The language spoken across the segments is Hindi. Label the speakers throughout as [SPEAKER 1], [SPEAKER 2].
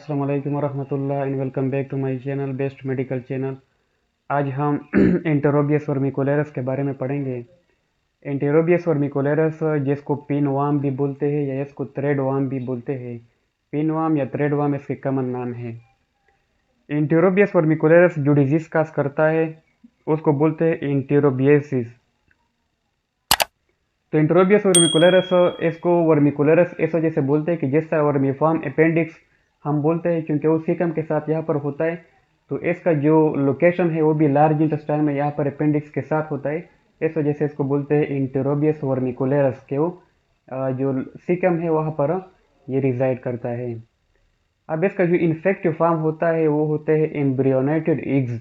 [SPEAKER 1] अस्सलाम वालेकुम वरहमतुल्लाह and welcome back to my channel best medical channel. आज हम एंटेरोबियस वर्मिकुलरस के बारे में पढ़ेंगे। एंटेरोबियस वर्मिकुलरस जिसको पिन वार्म भी बोलते हैं या इसको थ्रेड वार्म भी बोलते हैं। पिन वार्म या थ्रेड वार्म इसके कॉमन नाम है। एंटेरोबियस वर्मिकुलरस जो डिजीज काज करता है उसको बोलते हैं एंटेरोबियसिस। तो एंटेरोबियस वर्मिकुलरस इसको वर्मिकुलरस इस वजह से बोलते हैं कि जिस तरह वर्मीफॉर्म अपेंडिक्स हम बोलते हैं क्योंकि वो सीकम के साथ यहाँ पर होता है। तो इसका जो लोकेशन है वो भी लार्ज इंटेस्टाइन में यहाँ पर अपेंडिक्स के साथ होता है। इस वजह से इसको बोलते हैं एंटेरोबियस वर्मिकुलरस के वो जो सीकम है वहाँ पर ये रिजाइड करता है। अब इसका जो इन्फेक्टिव फॉर्म होता है वो होते हैं एम्ब्रियोनेटेड एग्स,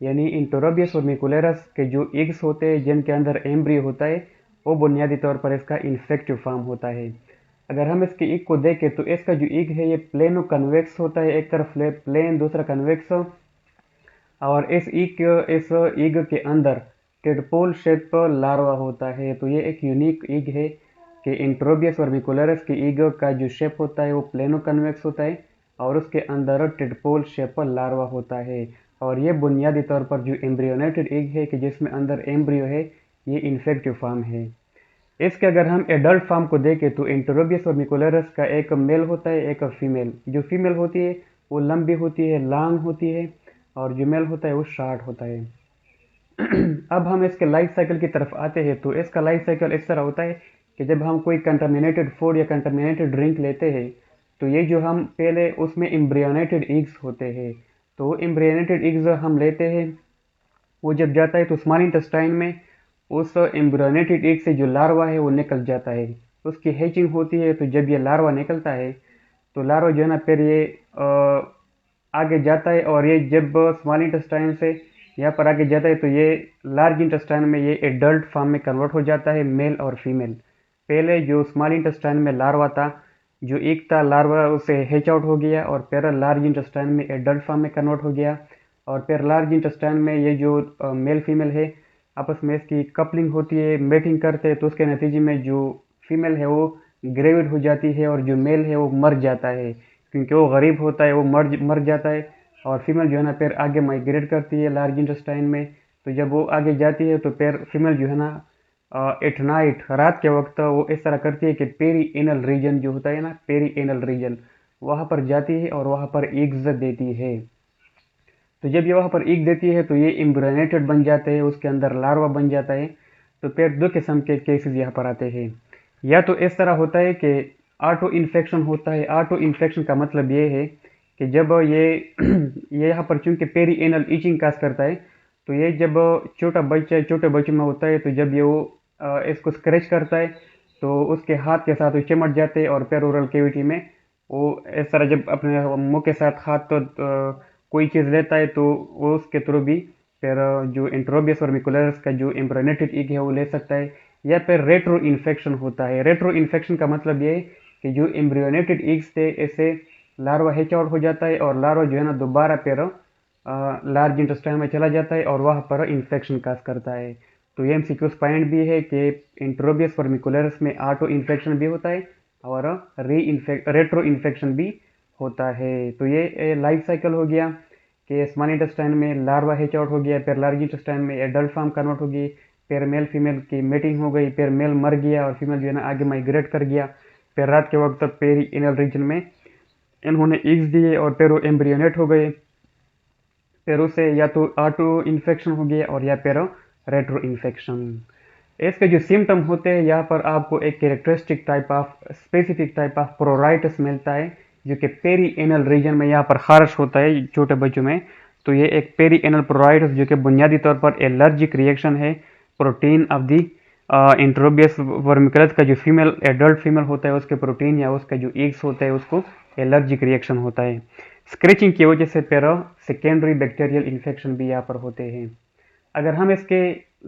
[SPEAKER 1] यानी एंटेरोबियस वर्मिकुलरस के जो एग्स होते हैं जिनके अंदर एम्ब्रियो होता है वो बुनियादी तौर पर इसका इन्फेक्टिव फॉर्म होता है। अगर हम इसके ईग को देखें तो इसका जो ईग है ये प्लेनो कन्वेक्स होता है, एक तरफ प्लेन दूसरा कन्वेक्स, और इस ईग के अंदर टेडपोल शेप लार्वा होता है। तो ये एक यूनिक ईग है कि एंटेरोबियस वर्मिकुलरस के ईग का जो शेप होता है वो प्लेनो कन्वेक्स होता है और उसके अंदर टेडपोल शेप लार्वा होता है। और ये बुनियादी तौर पर जो एम्ब्रियोनेटेड ईग है कि जिसमें अंदर एम्ब्रियो है, ये इन्फेक्टिव फॉर्म है। इसके अगर हम एडल्ट फॉर्म को देखें तो एंटेरोबियस वर्मिकुलरस का एक मेल होता है एक फीमेल। जो फीमेल होती है वो लंबी होती है, लॉन्ग होती है, और जो मेल होता है वो शॉर्ट होता है। अब हम इसके लाइफ साइकिल की तरफ आते हैं तो इसका लाइफ साइकिल इस तरह होता है कि जब हम कोई कंटामिनेटेड फूड या कंटामिनेटेड ड्रिंक लेते हैं तो ये जो हम पहले उसमें एम्ब्रियोनेटेड एग्स होते हैं, तो एम्ब्रियोनेटेड एग्स हम लेते हैं, वो जब जाता है तो स्मॉल इंटेस्टाइन में उस एम्ब्रियोनेटेड एग से जो लार्वा है वो निकल जाता है, उसकी हैचिंग होती है। तो जब ये लार्वा निकलता है तो लार्वा जो है ना फिर ये आगे जाता है, और ये जब स्मॉल इंटेस्टाइन से यहाँ पर आगे जाता है तो ये लार्ज इंटेस्टाइन में ये एडल्ट फॉर्म में कन्वर्ट हो जाता है, मेल और फीमेल। पहले जो स्मॉल इंटेस्टाइन में लार्वा था, जो एक था लार्वा उसे हैच आउट हो गया और फिर लार्ज इंटेस्टाइन में एडल्ट फॉर्म में कन्वर्ट हो गया, और फिर लार्ज इंटेस्टाइन में ये जो मेल फीमेल है आपस में इसकी कपलिंग होती है, मेटिंग करते हैं, तो उसके नतीजे में जो फीमेल है वो ग्रेविड हो जाती है और जो मेल है वो मर जाता है क्योंकि वो गरीब होता है, वो मर जाता है। और फीमेल जो है ना फिर आगे माइग्रेट करती है लार्ज इंटेस्टाइन में। तो जब वो आगे जाती है तो फिर फीमेल जो है ना एट नाइट रात के वक्त वो इस तरह करती है कि पेरी एनल रीजन जो होता है ना, पेरी एनल रीजन, वहाँ पर जाती है और वहाँ पर एग्स देती है। तो जब ये वहाँ पर ईग देती है तो ये इम्ब्रेनेटेड बन जाते हैं, उसके अंदर लार्वा बन जाता है। तो फिर दो किस्म के केसेस यहाँ पर आते हैं। या तो इस तरह होता है कि ऑटो इन्फेक्शन होता है। ऑटो इन्फेक्शन का मतलब ये है कि जब ये यहाँ पर चूंकि पेरी एनल ईचिंग काज करता है, तो ये जब छोटे बच्चे में होता है तो जब ये वो इसको स्क्रैच करता है तो उसके हाथ के साथ वो चिमट जाते हैं और फिर ओरल कैविटी में वो इस तरह जब अपने मुंह के साथ हाथ तो कोई चीज़ लेता है तो वो उसके थ्रू भी फिर जो एंटेरोबियस वर्मिकुलरस का जो एम्ब्रियोनेटेड ईग है वो ले सकता है। या फिर रेट्रो इन्फेक्शन होता है। रेट्रो इन्फेक्शन का मतलब ये है कि जो एम्ब्रियोनेटेड ईग्स थे ऐसे लार्वा हैच आउट हो जाता है और लार्वा जो है ना दोबारा फिर लार्ज इंटेस्टाइन में चला जाता है और वहाँ पर इन्फेक्शन काज करता है। तो ये एमसीक्यूज पॉइंट भी है कि एंटेरोबियस वर्मिकुलरस में ऑटो इन्फेक्शन भी होता है और रेट्रो इन्फेक्शन भी होता है। तो ये लाइफ साइकिल हो गया कि स्मॉल इंटेस्टाइन में लार्वा हैच आउट हो गया, फिर लार्ज इंटेस्टाइन में एडल्ट फॉर्म कन्वर्ट हो गई, फिर मेल फीमेल की मेटिंग हो गई, फिर मेल मर गया और फीमेल जो है ना आगे माइग्रेट कर गया, फिर रात के वक्त पेरी एनल रीजन में इन्होंने एग्स दिए और फिर वो एम्ब्रियोनेट हो गए। फिर उसे या तो ऑटो इन्फेक्शन हो गया और या फिर रेट्रो इन्फेक्शन। इसके जो सिम्टम होते हैं यहाँ पर आपको एक characteristic type of specific type of प्रोराइटिस मिलता है जो कि पेरी एनल रीजन में यहाँ पर खारिश होता है छोटे बच्चों में। तो ये एक पेरी एनल प्रोराइटिस जो कि बुनियादी तौर पर एलर्जिक रिएक्शन है प्रोटीन ऑफ दी एंटेरोबियस वर्मिकुलरस का जो फीमेल एडल्ट फीमेल होता है उसके प्रोटीन या उसका जो एग्स होता है उसको एलर्जिक रिएक्शन होता है। स्क्रैचिंग की वजह से फिर सेकेंडरी बैक्टीरियल इन्फेक्शन भी यहाँ पर होते हैं। अगर हम इसके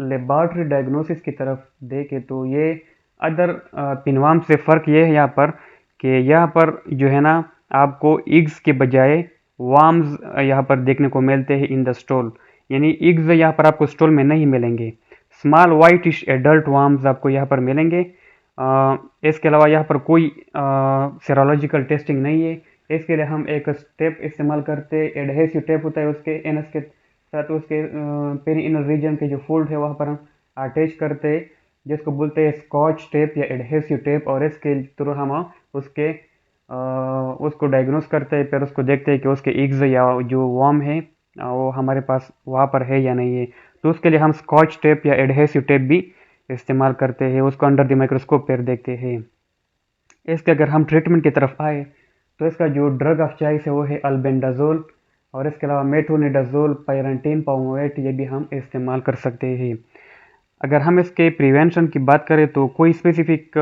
[SPEAKER 1] लेबॉर्ट्री डायग्नोसिस की तरफ देखें तो ये अदर पिनवाम से फ़र्क ये है यहाँ पर कि यहाँ पर जो है ना आपको इग्स के बजाय वार्म्स यहाँ पर देखने को मिलते हैं इन द स्टोल, यानी इग्स यहाँ पर आपको स्टोल में नहीं मिलेंगे। स्मॉल वाइटिश एडल्ट वार्म्स आपको यहाँ पर मिलेंगे। इसके अलावा यहाँ पर कोई सीरोलॉजिकल टेस्टिंग नहीं है इसके लिए हम एक टेप इस्तेमाल करते हैं, एडहेसिव टेप होता है उसके एनएस के साथ, उसके पेरी इनर रीजन के जो फोल्ड है वहाँ पर हम अटैच करते हैं, जिसको बोलते हैं स्कॉच टेप या एडहेसिव टेप। और इसके थ्रू हम उसके उसको डायग्नोस करते हैं, फिर उसको देखते हैं कि उसके एग्स या जो वर्म है वो हमारे पास वहाँ पर है या नहीं है। तो उसके लिए हम स्कॉच टेप या एडहेसिव टेप भी इस्तेमाल करते हैं, उसको अंडर द माइक्रोस्कोप पर देखते हैं। इसके अगर हम ट्रीटमेंट की तरफ आए तो इसका जो ड्रग ऑफ चॉइस है वो है अल्बेंडाजोल, और इसके अलावा मेट्रोनिडाजोल, पायरेंटीन, पाउमोएट, ये भी हम इस्तेमाल कर सकते हैं। अगर हम इसके प्रिवेंशन की बात करें तो कोई स्पेसिफिक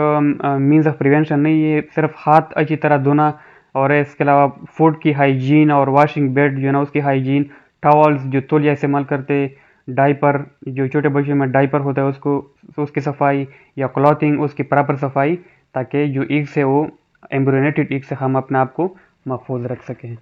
[SPEAKER 1] मीन्स ऑफ प्रिवेंशन नहीं है, सिर्फ हाथ अच्छी तरह धोना, और इसके अलावा फूड की हाइजीन और वॉशिंग बेड जो है ना उसकी हाइजीन, टॉवल्स जो तौलिया इस्तेमाल करते, डाइपर जो छोटे बच्चों में डाइपर होता है उसको उसकी सफाई, या क्लॉथिंग उसकी प्रॉपर सफाई, ताकि जो ईग से वो एम्ब्रोनेटेड ईग से हम अपने आप को महफूज रख सकें।